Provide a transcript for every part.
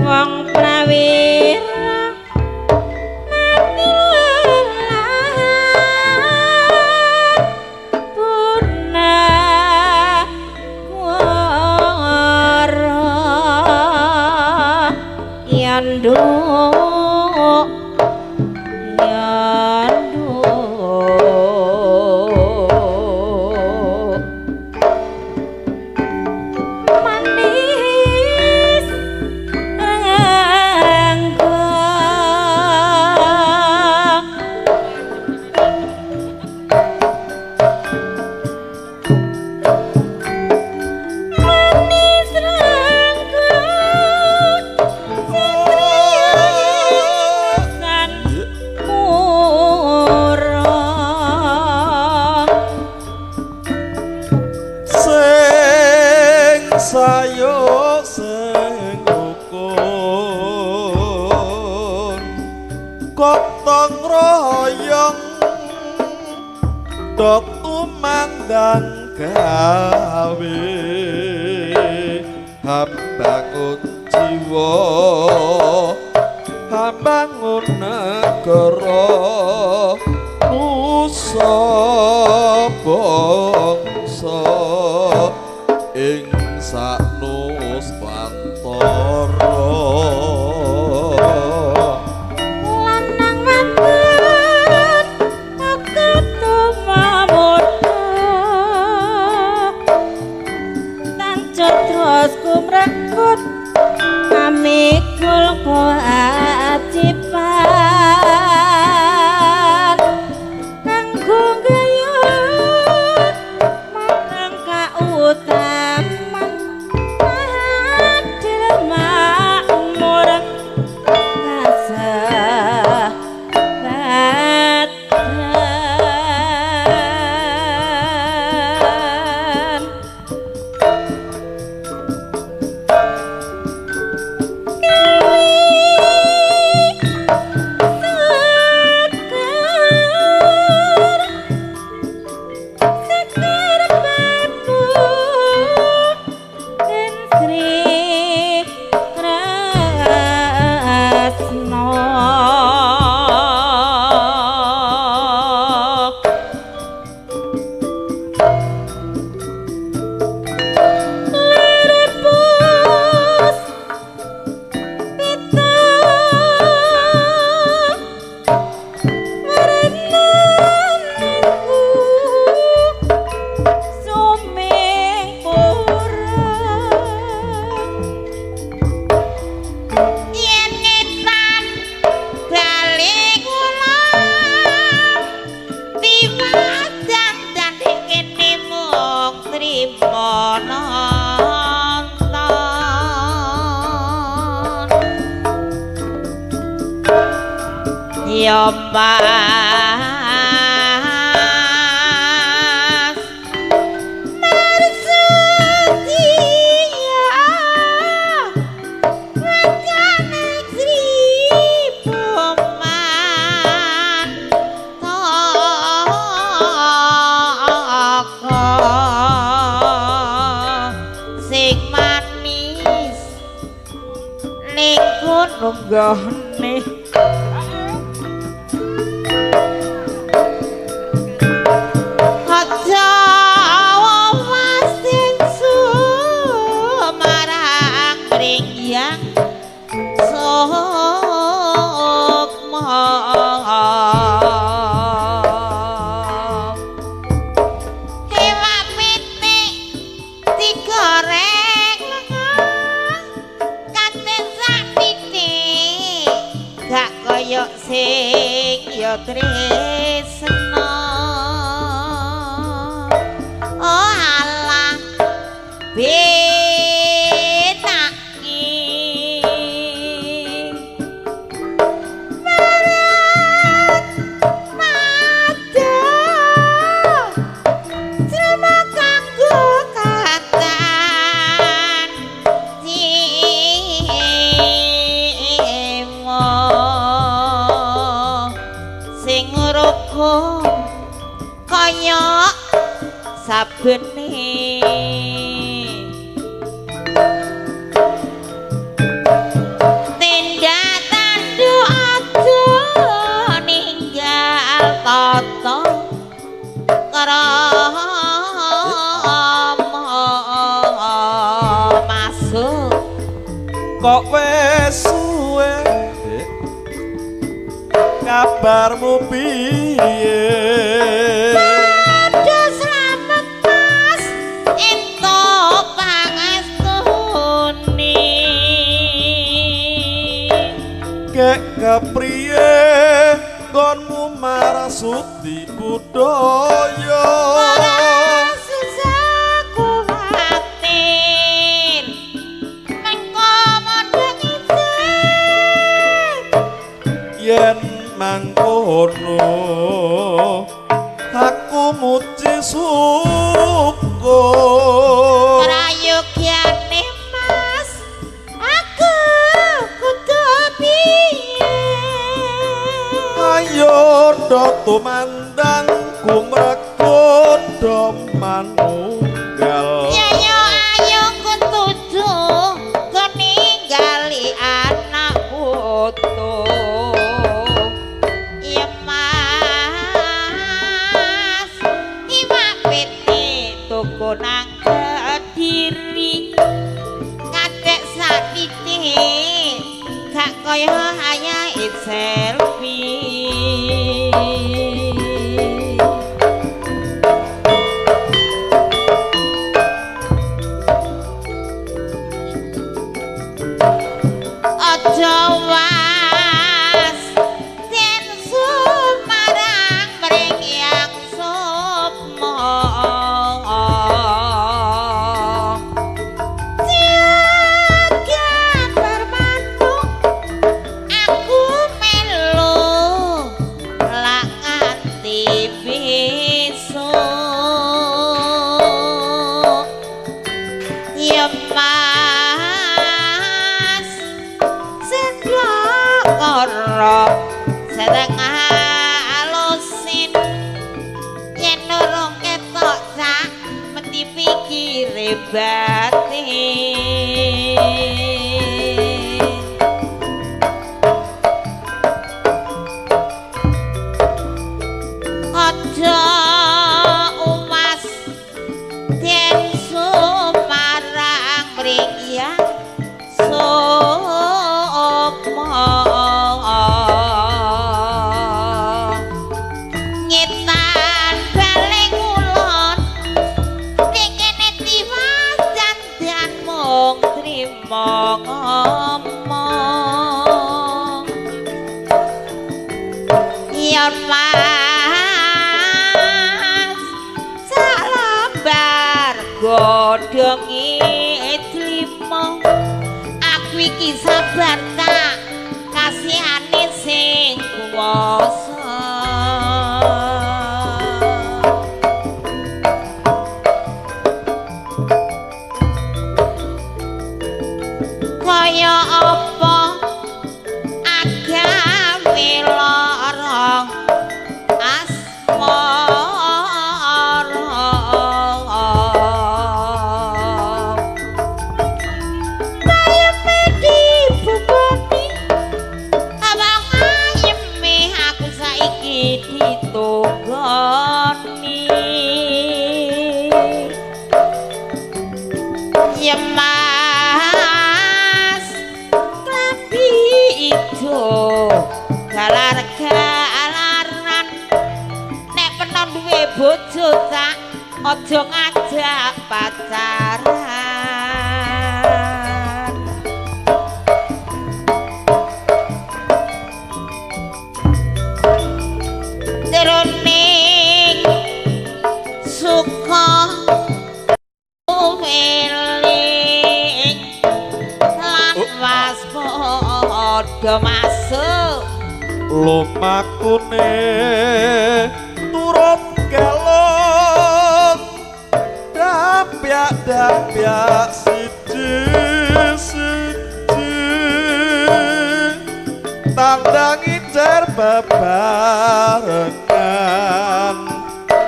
wong prawira purna wara yandu sayo sing rukun gotong royong dok tumandang gawe hambangun jiwa hambangun negara nusa bangsa ing saknus pantara lanang wadon ketumamuda tanjut terus kumrekut amikul kewajiban kanggo gayut marang kautaman adil makmur kasahabatan ya mas bersedia rencana seribu mantaka sing manis ning gunung gahne sing ya tresna oh alah benaki marat mada srama kanggo katan sing rukun kaya sabene kok wis suwe kabarmu piye padha slamet Mas entuk pangestune kek kepriye gonmu marasuti budaya yen mangkono aku muji syukur prayogyane Mas aku kudu piye ayo do tumandang kumrekut do manunggal ayo kudu keningali anak putu nang Kediri ngajak sakiti gak kaya hanya selfie aja was den sumarang mring yang sopmo setengah alusin yen urung ketok sak mesti pikire batin aja umas den sumarang mriyang ngomong yen Mas salambar godhongi trimo aku iki sabar tak kasihane sing kuwasa kaya apa agawe lara asmara kaya pedi buboni abang ayeme aku saiki ditugoni yema galar-galaran nek penon duwe bojo tak aja ngajak pacaran teroning suka weling lan waspada masuk lumakune turut kelon dapyak siji-siji tandangi cer bebarengan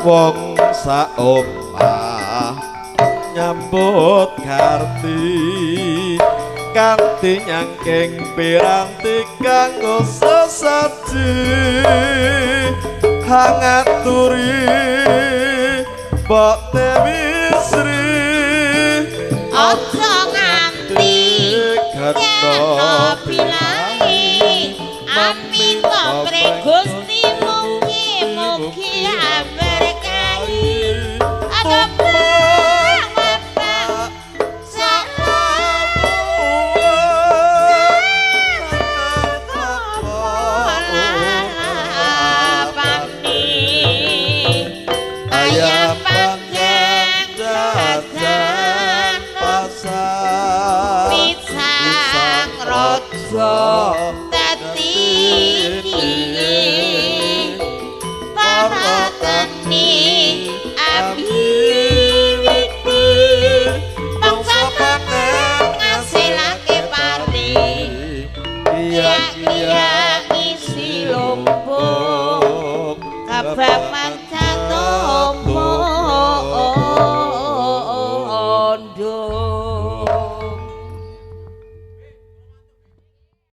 wong saomah nyambut karti kanthi nyangking piranti kanggo sesaji hangat turi Mbok Dewi Sri aja nganti kena bilahi amin kopre gusti mugi berkahi agapang bapak ayam panggang jajan pasar pisang rojo tati para tani abi wibi bangsa panen ngasilake pari iya isi lumpuk kabaman